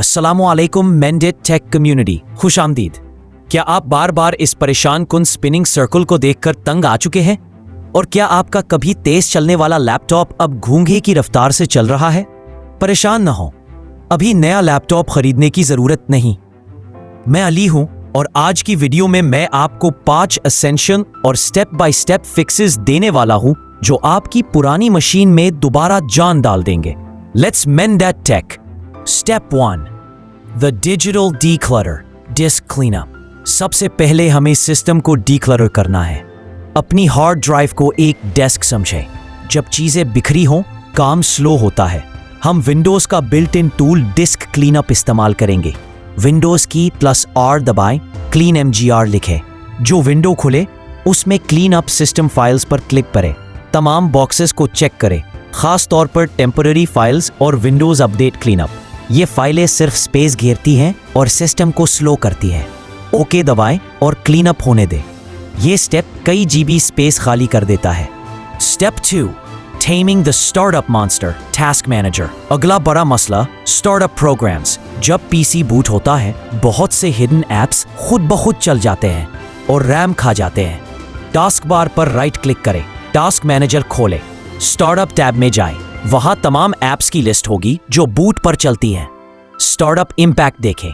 अस्सलामुअलैकुम मेंडिट take community, खुश आमदीद। क्या आप बार बार इस परेशान कुन स्पिनिंग सर्कल को देखकर तंग आ चुके हैं? और क्या आपका कभी तेज चलने वाला लैपटॉप अब घूंघे की रफ्तार से चल रहा है? परेशान न हो, अभी नया लैपटॉप खरीदने की जरूरत नहीं। मैं अली हूं और आज की वीडियो में मैं आपको 5 एसेंशियल और स्टेप बाय स्टेप फिक्सेस देने वाला हूं जो आपकी पुरानी मशीन में दोबारा जान डाल देंगे। Let's mend that tech. Step 1, the digital declutter disk cleanup. सबसे पहले हमें सिस्टम को डीक्लटर करना है। अपनी हार्ड ड्राइव को एक डेस्क समझें। जब चीजें बिखरी हों, काम स्लो होता है। हम विंडोज का built in tool disc cleanup इस्तेमाल करेंगे। विंडोज की +R दबाएं, क्लीन MGR लिखें। जो विंडो खुले उसमें क्लीन अप सिस्टम फाइल्स पर क्लिक करें। तमाम बॉक्सेस को चेक करें, खास तौर पर टेम्पररी फाइल्स और विंडोज अपडेट क्लीनअप। ये फाइलें सिर्फ स्पेस घेरती हैं और सिस्टम को स्लो करती हैं। ओके दबाएं और क्लीनअप होने दें। ये स्टेप कई GB स्पेस खाली कर देता है। Step 2, Taming the Startup Monster Task Manager। अगला बड़ा मसला स्टार्टअप प्रोग्राम्स। जब PC बूट होता है, बहुत से हिडन एप्स खुद ब खुद चल जाते हैं और रैम खा जाते हैं। टास्क बार पर राइट क्लिक करें, टास्क मैनेजर खोलें, स्टार्टअप टैब में जाएं। वहां तमाम एप्स की लिस्ट होगी जो बूट पर चलती हैं। स्टार्टअप इम्पैक्ट देखें।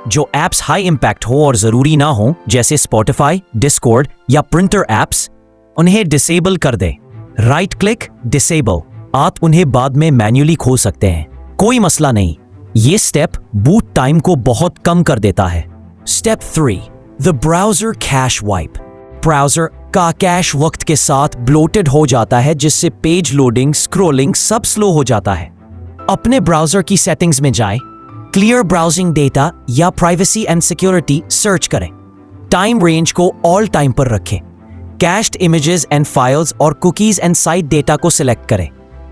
जो एप्स हाई इम्पैक्ट हो और जरूरी ना हो, जैसे स्पॉटिफाई, डिस्कॉर्ड या प्रिंटर एप्स, उन्हें डिसेबल कर दें। Right click, disable. आप उन्हें बाद में मैन्युअली खोल सकते हैं, कोई मसला नहीं। ये स्टेप बूट टाइम को बहुत कम कर देता है। Step 3, the browser cash wipe. Browser का कैश वक्त के साथ ब्लोटेड हो जाता है, जिससे पेज लोडिंग, स्क्रॉलिंग सब स्लो हो जाता है। अपने ब्राउजर की सेटिंग्स में जाएं, क्लियर ब्राउजिंग डेटा या प्राइवेसी एंड सिक्योरिटी सर्च करें। टाइम रेंज को ऑल टाइम पर रखें। कैश्ड इमेजेस एंड फाइल्स और कुकीज एंड साइट डेटा को सिलेक्ट करें।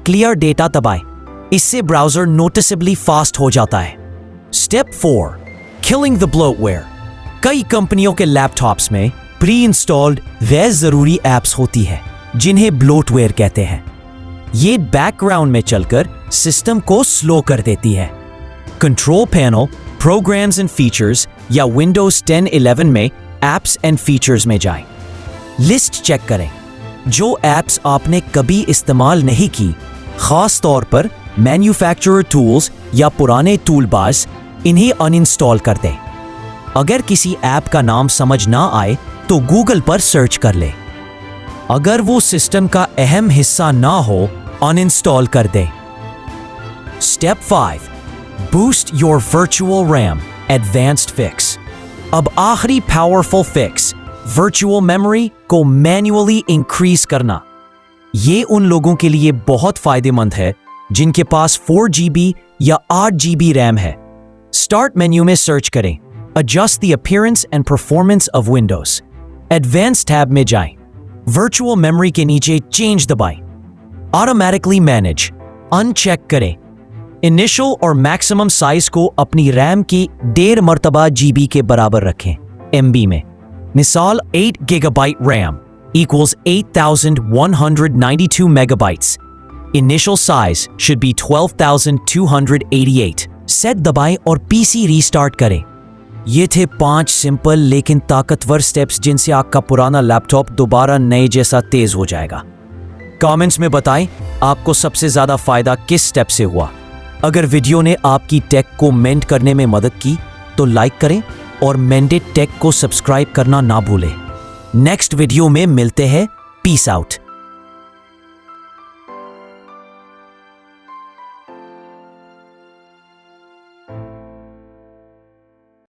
क्लियर डेटा दबाएं, इससे ब्राउजर नोटिसेबली फास्ट हो जाता है। Step 4, killing the bloatware. कई कंपनियों के लैपटॉप्स में प्री इंस्टॉल्ड गैर जरूरी एप्स होती है जिन्हें ब्लोटवेयर कहते हैं। ये बैकग्राउंड में चलकर सिस्टम को स्लो कर देती है। Control panel, programs and features या विंडोज 10-11 में एप्स एंड फीचर्स में जाएं। लिस्ट चेक करें। जो एप्स आपने कभी इस्तेमाल नहीं की, खास तौर पर मैन्युफैक्चरर टूल्स या पुराने टूल बार्स, इन्हें अनइंस्टॉल कर दें। अगर किसी ऐप का नाम समझ ना आए तो गूगल पर सर्च कर ले। अगर वो सिस्टम का अहम हिस्सा ना हो, अनइंस्टॉल कर दें। Step 5, boost your virtual RAM advanced fix. अब आखिरी पावरफुल फिक्स, वर्चुअल मेमोरी को मैन्युअली इंक्रीज करना। ये उन लोगों के लिए बहुत फायदेमंद है जिनके पास 4 GB या 8 GB रैम है। स्टार्ट मेन्यू में सर्च करें, adjust the appearance and performance of Windows. Advance tab में जाएं, वर्चुअल मेमोरी के नीचे चेंज दबाएं। ऑटोमेटिकली मैनेज अनचेक करें। इनिशियल और मैक्सिमम साइज को अपनी रैम की 1.5 मर्तबा GB के बराबर रखें, MB में। मिसाल 8 GB RAM equals 8192 megabytes. Initial size should be 12,288. Set दबाएं और PC रीस्टार्ट करें। ये थे 5 सिंपल लेकिन ताकतवर स्टेप्स जिनसे आपका पुराना लैपटॉप दोबारा नए जैसा तेज हो जाएगा। कमेंट्स में बताएं आपको सबसे ज्यादा फायदा किस स्टेप से हुआ। अगर वीडियो ने आपकी टेक को मेंड करने में मदद की तो लाइक करें और मेंडेड टेक को सब्सक्राइब करना ना भूलें। नेक्स्ट वीडियो में मिलते हैं। Peace out.